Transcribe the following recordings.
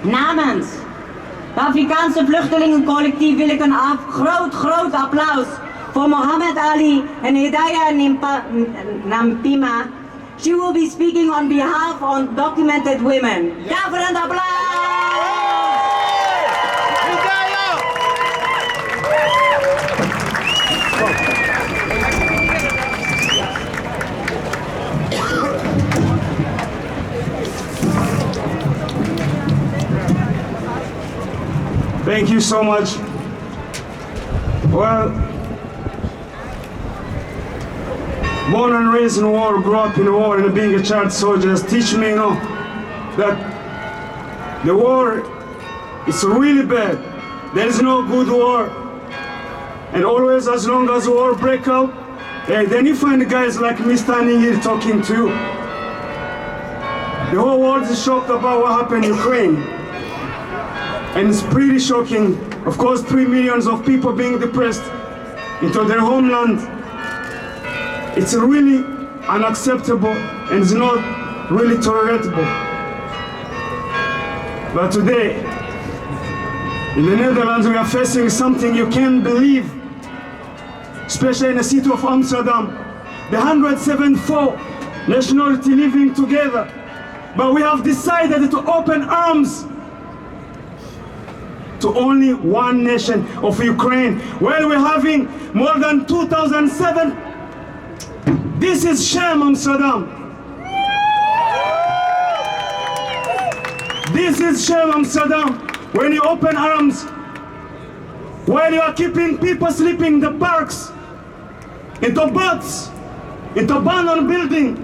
Namens de Afrikaanse vluchtelingen collectief wil ik een groot applaus voor Mohammed Ali en Hidaya Nampiima. She will be speaking on behalf of undocumented women. Daarvoor een applaus! Thank you so much. Well, born and raised in war, grew up in war, and being a child soldier teach me, that the war is really bad. There is no good war. And always, as long as war break out, then you find guys like me standing here talking to you. The whole world is shocked about what happened in Ukraine. And it's pretty shocking. Of course, 3 million of people being depressed into their homeland. It's really unacceptable and it's not really tolerable. But today, in the Netherlands, we are facing something you can't believe, especially in the city of Amsterdam. The 174 nationality living together. But we have decided to open arms to only one nation of Ukraine, while we're having more than 2007. This is shame, Amsterdam. This is shame, Amsterdam. When you open arms, while you are keeping people sleeping in the parks, in the boats, in the abandoned building,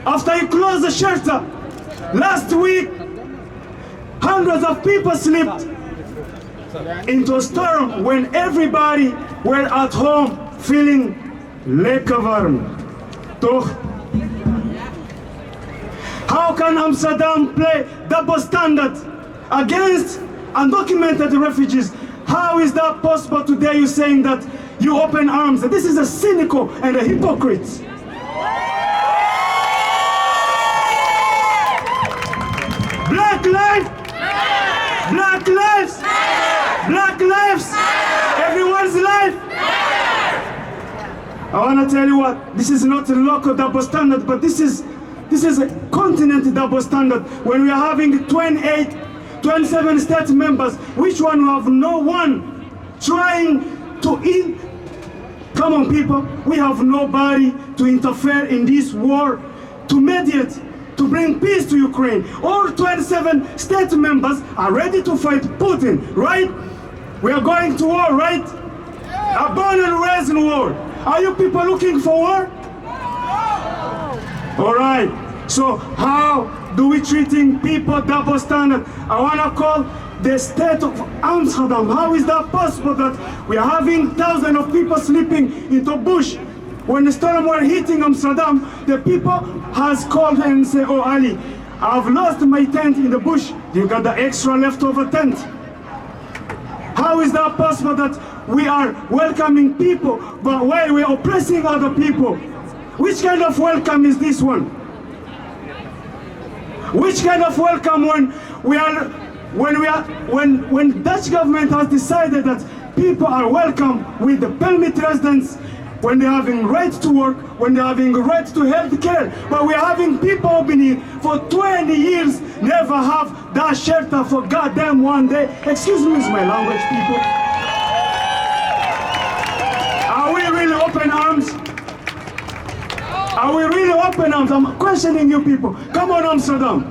after you close the shelter, last week, hundreds of people slept into a storm when everybody were at home feeling lekker warm. Toch? How can Amsterdam play double standard against undocumented refugees? How is that possible today? You're saying that you open arms. This is a cynical and a hypocrite. Black lives! Black lives! Black lives! Everyone's life! I want to tell you what, this is not a local double standard, but this is a continental double standard. When we are having 27 state members, which one have no one trying to come on people, we have nobody to interfere in this war, to mediate, to bring peace to Ukraine. All 27 state members are ready to fight Putin, right? We are going to war, right? A born and raised in war. Are you people looking for war? All right. So how do we treating people double standard? I want to call the state of Amsterdam. How is that possible that we are having thousands of people sleeping into bush? When the storm were hitting Amsterdam, the people has called and say, "Oh Ali, I've lost my tent in the bush. You got the extra leftover tent." How is that possible that we are welcoming people, but while we are oppressing other people? Which kind of welcome is this one? Which kind of welcome when Dutch government has decided that people are welcome with the permit residence, when they're having right to work, when they're having right to health care, but we're having people been here for 20 years, never have that shelter for goddamn one day. Excuse me, is my language, people. Are we really open arms? Are we really open arms? I'm questioning you people. Come on, Amsterdam.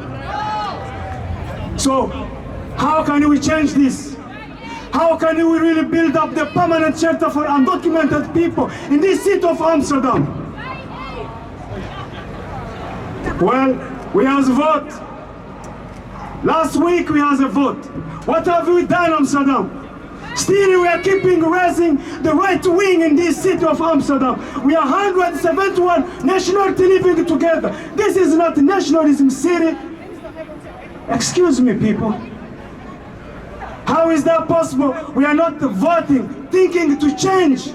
So, how can we change this? How can we really build up the permanent shelter for undocumented people in this city of Amsterdam? Well, we have a vote. Last week we had a vote. What have we done, Amsterdam? Still we are keeping raising the right wing in this city of Amsterdam. We are 171 nationality living together. This is not nationalism city. Excuse me, people. How is that possible? We are not voting, thinking to change.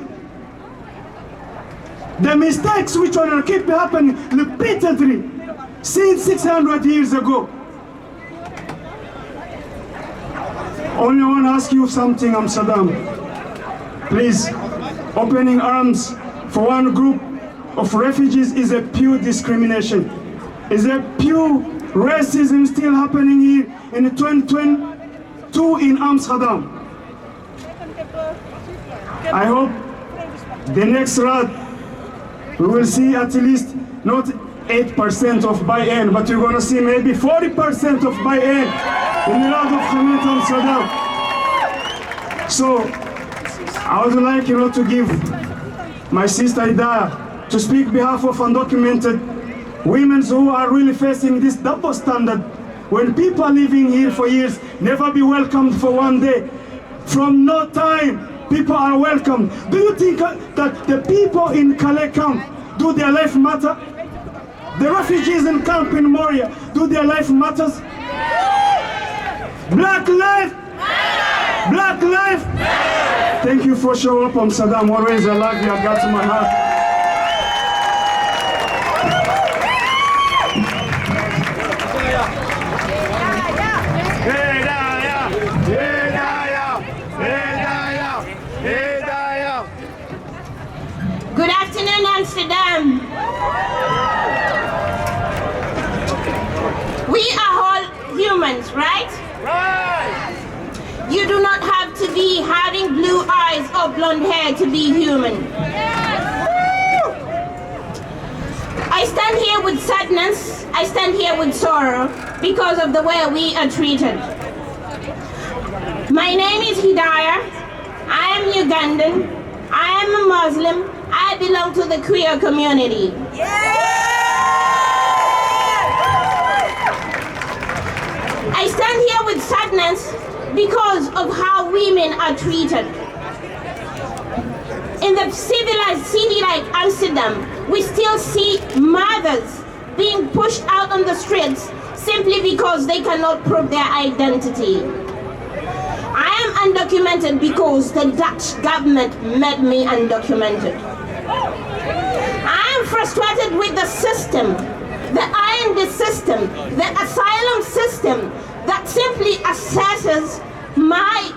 The mistakes which are keep happening repeatedly since 600 years ago. only want to ask you something, Amsterdam. Please, opening arms for one group of refugees is a pure discrimination. Is a pure racism still happening here in 2022 in Amsterdam. I hope the next round we will see at least not 8% of buy-in, but you're gonna see maybe 40% of buy-in in the round of Comité Amsterdam. So I would like to give my sister Hidaya to speak behalf of undocumented women who are really facing this double standard. When people are living here for years, never be welcomed for one day. From no time, people are welcomed. Do you think that the people in Calais camp, do their life matter? The refugees in camp in Moria, do their life matters? Black life! Black life! Thank you for showing up, Amsterdam. Always I love you, I got to my heart. Good afternoon, Amsterdam. We are all humans, right? Right! You do not have to be having blue eyes or blonde hair to be human. I stand here with sadness, I stand here with sorrow because of the way we are treated. My name is Hidaya, I am Ugandan, I am a Muslim, I belong to the queer community. I stand here with sadness because of how women are treated. In the civilized city like Amsterdam, we still see mothers being pushed out on the streets simply because they cannot prove their identity. I am undocumented because the Dutch government made me undocumented. I am frustrated with the system, the IND system, the asylum system that simply assesses my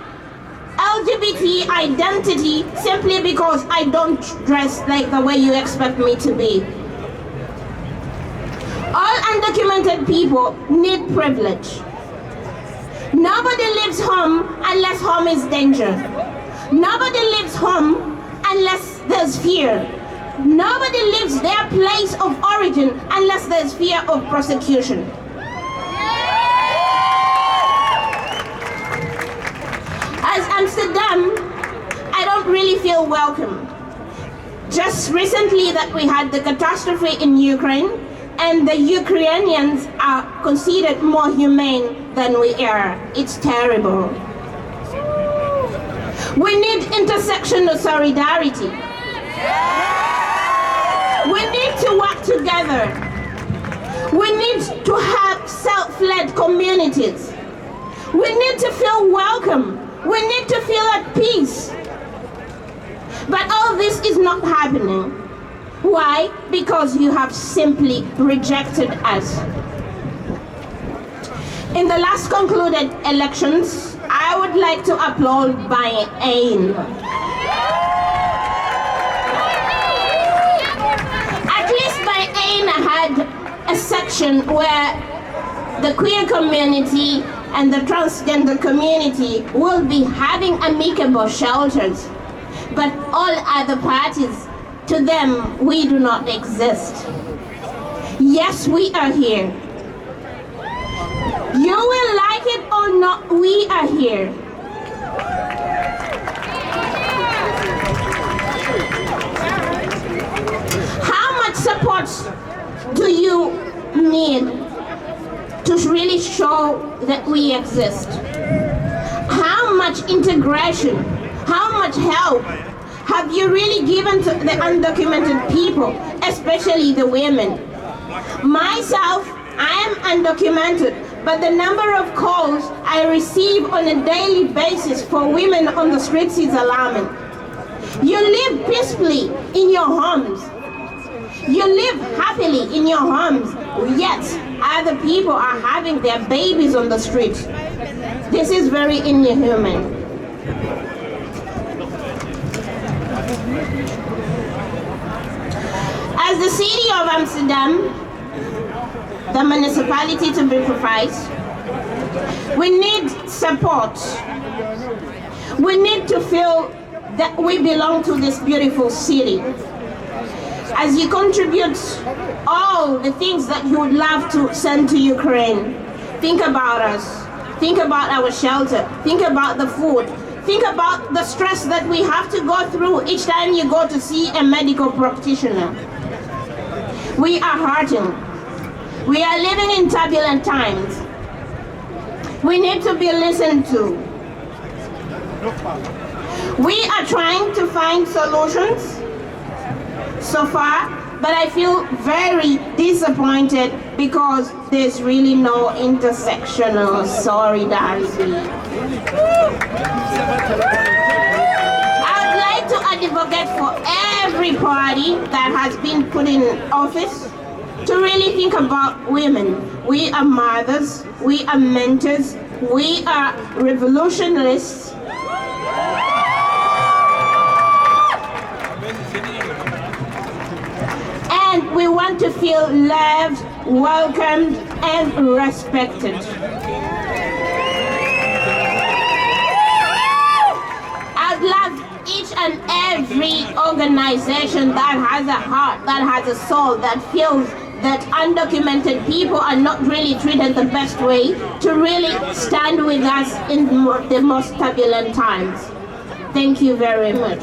LGBT identity simply because I don't dress like the way you expect me to be. All undocumented people need privilege. Nobody leaves home unless home is danger. Nobody leaves home unless there's fear. Nobody leaves their place of origin unless there's fear of prosecution. As Amsterdam, I don't really feel welcome. Just recently that we had the catastrophe in Ukraine, and the Ukrainians are considered more humane than we are. It's terrible. We need intersectional solidarity. We need to work together. We need to have self-led communities. We need to feel welcome. We need to feel at peace. But all this is not happening. Why? Because you have simply rejected us. In the last concluded elections, I would like to applaud by aim. At least by aim had a section where the queer community and the transgender community will be having amicable shelters. But all other parties, to them, we do not exist. Yes, we are here. You will like it or not, we are here. How much support do you need to really show that we exist? How much integration, how much help have you really given to the undocumented people, especially the women? Myself, I am undocumented, but the number of calls I receive on a daily basis for women on the streets is alarming. You live peacefully in your homes. You live happily in your homes, yet other people are having their babies on the street. This is very inhuman. As the city of Amsterdam, the municipality to be precise, we need support. We need to feel that we belong to this beautiful city. As you contribute all the things that you would love to send to Ukraine, think about us. Think about our shelter. Think about the food. Think about the stress that we have to go through each time you go to see a medical practitioner. We are hurting. We are living in turbulent times. We need to be listened to. We are trying to find solutions so far, but I feel very disappointed because there's really no intersectional solidarity. I'd like to advocate for every party that has been put in office to really think about women. We are mothers, we are mentors, we are revolutionists. And we want to feel loved, welcomed, and respected. I'd love each and every organization that has a heart, that has a soul, that feels that undocumented people are not really treated the best way, to really stand with us in the most turbulent times. Thank you very much.